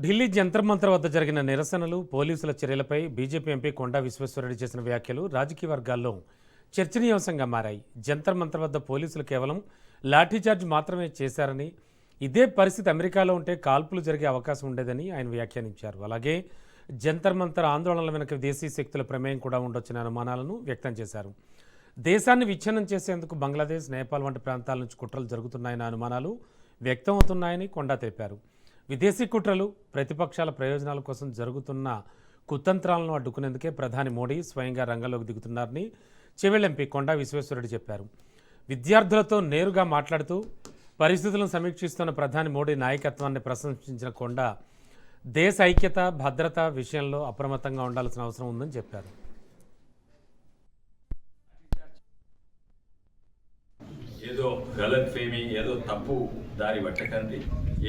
ఢిల్లీ జంతర్ మంతర్ వద్ద జరిగిన నిరసనలు పోలీసుల చర్యలపై బీజేపీ ఎంపీ కొండా విశ్వేశ్వరరెడ్డి చేసిన వ్యాఖ్యలు రాజకీయ వర్గాల్లో చర్చనీయాంశంగా మారాయి. జంతర్ మంతర్ వద్ద పోలీసులు కేవలం లాఠీచార్జ్ మాత్రమే చేశారని, ఇదే పరిస్థితి అమెరికాలో ఉంటే కాల్పులు జరిగే అవకాశం ఉండేదని ఆయన వ్యాఖ్యానించారు. అలాగే జంతర్ మంతర్ ఆందోళనల వెనుక విదేశీ శక్తుల ప్రమేయం కూడా ఉండొచ్చనే అనుమానాలను వ్యక్తం చేశారు. దేశాన్ని విచ్ఛిన్నం చేసేందుకు బంగ్లాదేశ్, నేపాల్ వంటి ప్రాంతాల నుంచి కుట్రలు జరుగుతున్నాయన్న అనుమానాలు వ్యక్తమవుతున్నాయని కొండా తెలిపారు. విదేశీ కుట్రలు ప్రతిపక్షాల ప్రయోజనాల కోసం జరుగుతున్న కుతంత్రాలను అడ్డుకునేందుకే ప్రధాని మోడీ స్వయంగా రంగంలోకి దిగుతున్నారని చెవెళ్ల ఎంపీ కొండా విశ్వేశ్వరరెడ్డి చెప్పారు. విద్యార్థులతో నేరుగా మాట్లాడుతూ పరిస్థితులను సమీక్షిస్తున్న ప్రధాని మోడీ నాయకత్వాన్ని ప్రశంసించిన కొండా దేశ ఐక్యత, భద్రత విషయంలో అప్రమత్తంగా ఉండాల్సిన అవసరం ఉందని చెప్పారు. ఏదో గలత్ ఫేమి, ఏదో తప్పు దారి పట్టకండి,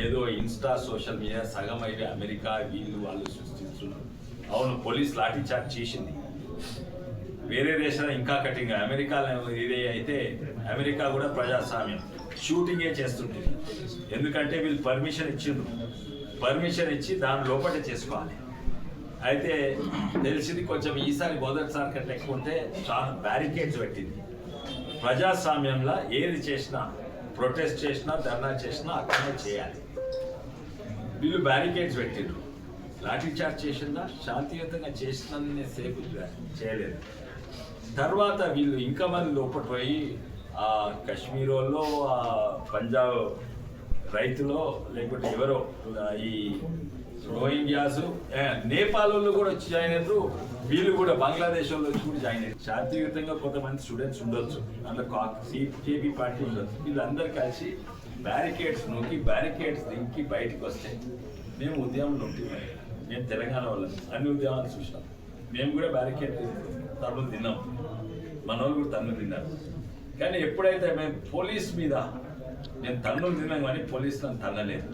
ఏదో ఇన్స్టా సోషల్ మీడియా సగం అయితే అమెరికా వీళ్ళు వాళ్ళు సృష్టిస్తున్నారు. అవును, పోలీస్ లాఠీ చార్జ్ చేసింది. వేరే దేశాలు ఇంకా కఠినంగా, అమెరికాలో ఇదే అయితే అమెరికా కూడా ప్రజాస్వామ్యం షూటింగే చేస్తుంటుంది. ఎందుకంటే వీళ్ళు పర్మిషన్ ఇచ్చిండ్రు, పర్మిషన్ ఇచ్చి దాని లోపల చేసుకోవాలి. అయితే తెలిసింది కొంచెం ఈసారి మొదటిసారి కంటే ఎక్కువ ఉంటే చాలా బ్యారికేడ్స్ పెట్టింది. ప్రజాస్వామ్యంలో ఏది చేసినా, ప్రొటెస్ట్ చేసినా, ధర్నా చేసినా అక్కడనే చేయాలి. వీళ్ళు బ్యారికేడ్స్ పెట్టిండ్రు. లాఠీ చార్జ్ చేసిందా, శాంతియుతంగా చేసినందునే సేపు చేయలేదు. తర్వాత వీళ్ళు ఇంకా మంది లోపల పోయి ఆ కశ్మీర్ వాళ్ళు, ఆ పంజాబ్ రైతులో, లేకపోతే ఎవరో ఈ రోహింగ్యాస్, నేపాల్ వాళ్ళు కూడా వచ్చి జాయిన్ అయ్యారు. వీళ్ళు కూడా బంగ్లాదేశ్ వాళ్ళు వచ్చి కూడా జాయిన్ అయ్యారు. శాంతియుతంగా కొంతమంది స్టూడెంట్స్ ఉండొచ్చు, అందులో సిపిపి పార్టీ ఉండొచ్చు. వీళ్ళందరూ కలిసి బ్యారికేడ్స్ నొక్కి, బ్యారికేడ్స్ దింకి బయటకు వస్తే మేము ఉద్యమంలో ఉంటుంది. మేము తెలంగాణ వాళ్ళం, అన్ని ఉద్యమాలు చూసాం. మేము కూడా బ్యారికేడ్ తరువులు తిన్నాం, మన వాళ్ళు కూడా తన్నులు తిన్నారు. కానీ ఎప్పుడైతే మేము పోలీస్ మీద నేను తన్నులు తిన్నాం కానీ పోలీసులను తన్నలేదు.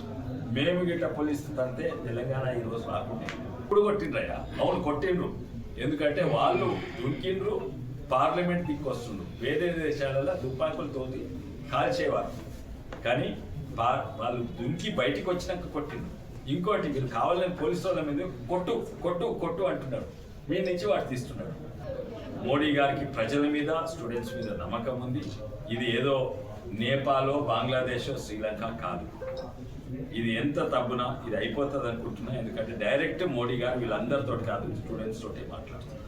మేము గిట్ట పోలీసు తంతే తెలంగాణ ఈరోజు రాకుండా. ఇప్పుడు కొట్టిండ్రయ్యా, అవును కొట్టిండ్రు. ఎందుకంటే వాళ్ళు దుంకిండ్రు, పార్లమెంట్ దిక్కు వస్తుండ్రు. వేరే దేశాలలో తుపాకులతో కాల్చేవారు, కానీ వాళ్ళు దుంకి బయటికి వచ్చినాక కొట్టిండ్రు. ఇంకోటి, వీళ్ళు కావాలని పోలీసు వాళ్ళ మీద కొట్టు కొట్టు కొట్టు అంటున్నారు, మీ నుంచి వాడు తీస్తున్నాడు. మోడీ గారికి ప్రజల మీద, స్టూడెంట్స్ మీద నమ్మకం ఉంది. ఇది ఏదో నేపాలో, బంగ్లాదేశో, శ్రీలంక కాదు. ఇది ఎంత తప్పునా ఇది అయిపోతుంది అనుకుంటున్నా. ఎందుకంటే డైరెక్ట్ మోడీ గారు వీళ్ళందరితో కాదు, స్టూడెంట్స్ తోటి మాట్లాడుతున్నారు.